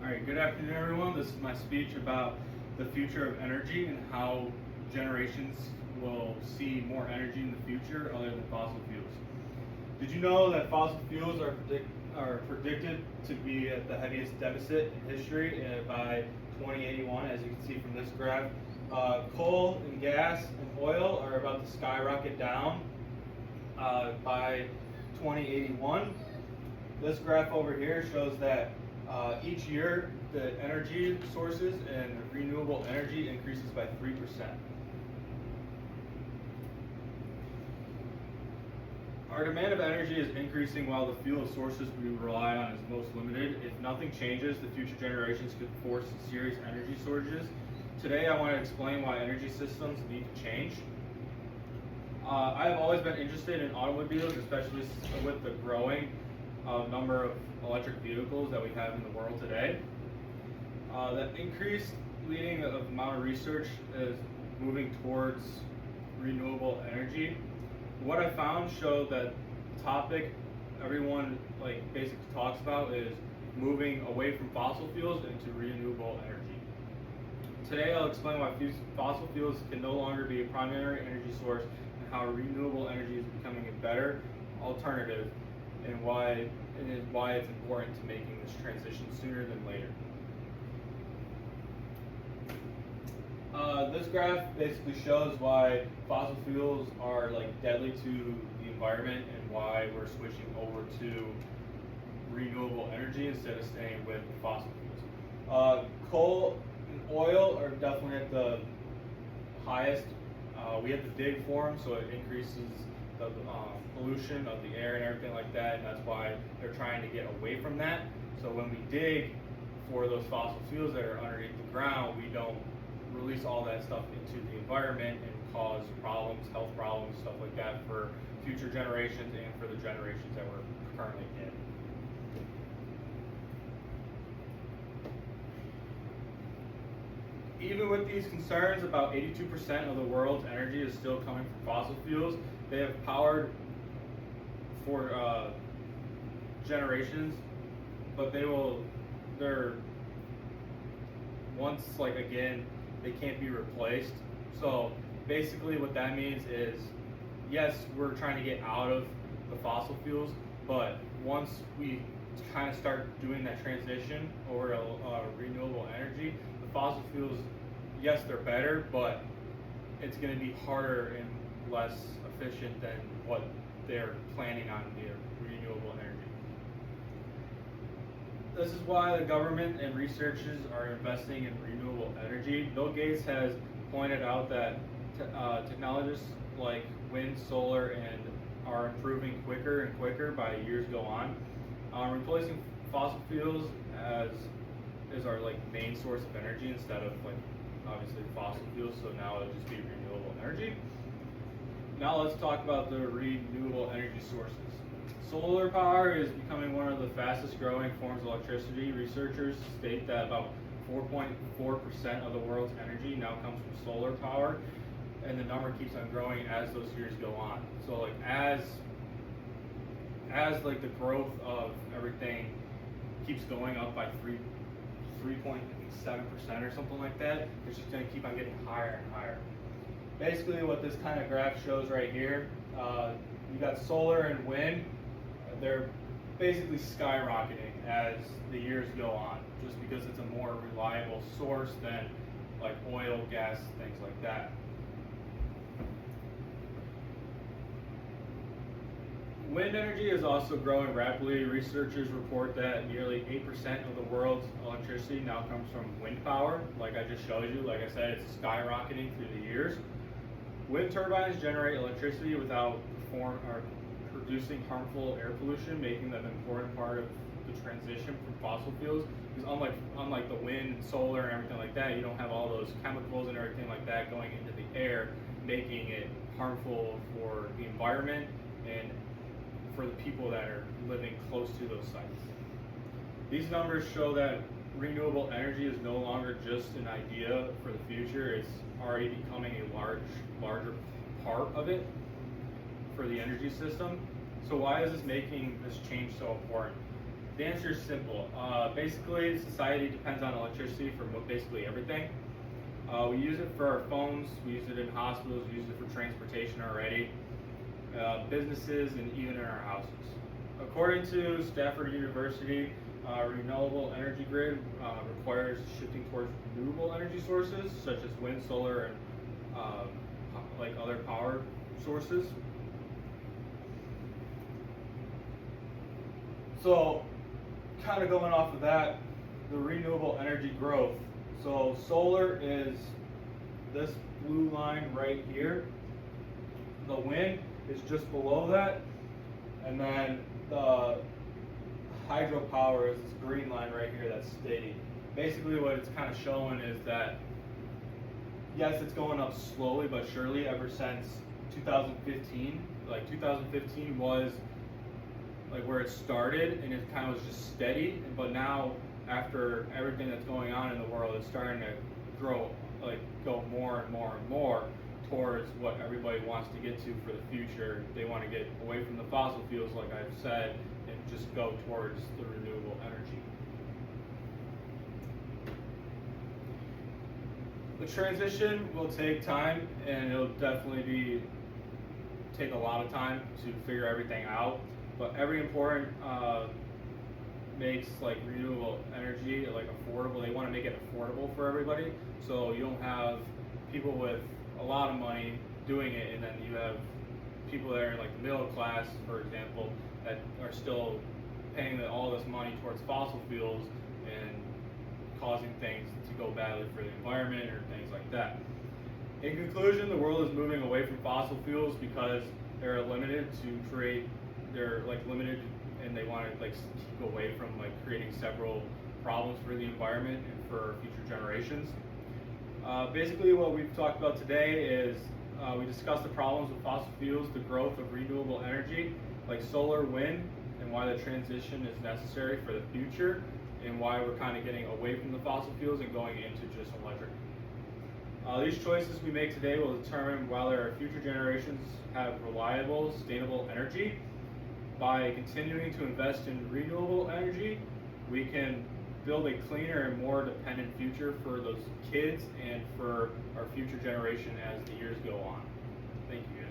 Alright, good afternoon everyone. This is my speech about the future of energy and how generations will see more energy in the future other than fossil fuels. Did you know that fossil fuels are predicted to be at the heaviest deficit in history by 2081, as you can see from this graph? Coal and gas and oil are about to skyrocket down by 2081. This graph over here shows that each year the energy sources and renewable energy increases by 3%. Our demand of energy is increasing while the fuel sources we rely on is most limited. If nothing changes, the future generations could force serious energy shortages. Today I want to explain why energy systems need to change. I have always been interested in automobiles, especially with the growing number of electric vehicles that we have in the world today. The increased leading of amount of research is moving towards renewable energy. What I found showed that the topic everyone basically talks about is moving away from fossil fuels into renewable energy. Today I'll explain why fossil fuels can no longer be a primary energy source and how renewable energy is becoming a better alternative, and why it's important to making this transition sooner than later. This graph basically shows why fossil fuels are deadly to the environment and why we're switching over to renewable energy instead of staying with fossil fuels. Coal and oil are definitely at the highest. We have to dig for them, so it increases the pollution of the air and everything like that, and that's why they're trying to get away from that. So when we dig for those fossil fuels that are underneath the ground, we don't release all that stuff into the environment and cause problems, health problems, stuff like that for future generations and for the generations that we're currently in. Even with these concerns, about 82% of the world's energy is still coming from fossil fuels. They have powered for generations, but they're once again, they can't be replaced. So basically what that means is, yes, we're trying to get out of the fossil fuels, but once we kind of start doing that transition over to renewable energy, the fossil fuels, yes, they're better, but it's going to be harder and less efficient than what they're planning on via renewable energy. This is why the government and researchers are investing in renewable energy. Bill Gates has pointed out that technologies like wind, solar, and are improving quicker and quicker by years go on. Replacing fossil fuels is our main source of energy instead of obviously fossil fuels. So now it'll just be renewable energy. Now let's talk about the renewable energy sources. Solar power is becoming one of the fastest growing forms of electricity. Researchers state that about 4.4% of the world's energy now comes from solar power, and the number keeps on growing as those years go on. So as the growth of everything keeps going up by 3.7% or something like that, it's just going to keep on getting higher and higher. Basically what this kind of graph shows right here, you got solar and wind. They're basically skyrocketing as the years go on, just because it's a more reliable source than oil, gas, things like that. Wind energy is also growing rapidly. Researchers report that nearly 8% of the world's electricity now comes from wind power. Like I just showed you, like I said, it's skyrocketing through the years. Wind turbines generate electricity without producing harmful air pollution, making them an important part of the transition from fossil fuels. Because unlike the wind, solar, and everything like that, you don't have all those chemicals and everything like that going into the air, making it harmful for the environment and for the people that are living close to those sites. These numbers show that renewable energy is no longer just an idea for the future. It's already becoming a larger part of it for the energy system. So why is this making this change so important? The answer is simple. Basically, society depends on electricity for basically everything. We use it for our phones, we use it in hospitals, we use it for transportation already, businesses, and even in our houses. According to Stafford University, renewable energy grid requires shifting towards renewable energy sources such as wind, solar, and like other power sources. So, kind of going off of that, the renewable energy growth. So solar is this blue line right here. The wind is just below that, and then the hydropower is this green line right here that's steady. Basically what it's kind of showing is that, yes, it's going up slowly but surely ever since 2015. Like 2015 was like where it started, and it kind of was just steady, but now after everything that's going on in the world, it's starting to grow, like go more and more and more towards what everybody wants to get to for the future. They want to get away from the fossil fuels, like I've said, and just go towards the renewable energy. The transition will take time, and it'll definitely take a lot of time to figure everything out. But every important makes like renewable energy like affordable. They want to make it affordable for everybody, so you don't have people with a lot of money doing it, and then you have people that are in like the middle class, for example, that are still paying all this money towards fossil fuels and causing things to go badly for the environment or things like that. In conclusion, the world is moving away from fossil fuels because they're limited to create. They're like limited, and they want to like keep away from like creating several problems for the environment and for future generations. Basically, what we've talked about today is we discussed the problems with fossil fuels, the growth of renewable energy like solar, wind, and why the transition is necessary for the future, and why we're kind of getting away from the fossil fuels and going into just electric. These choices we make today will determine whether our future generations have reliable, sustainable energy. By continuing to invest in renewable energy, we can build a cleaner and more dependent future for those kids and for our future generation as the years go on. Thank you.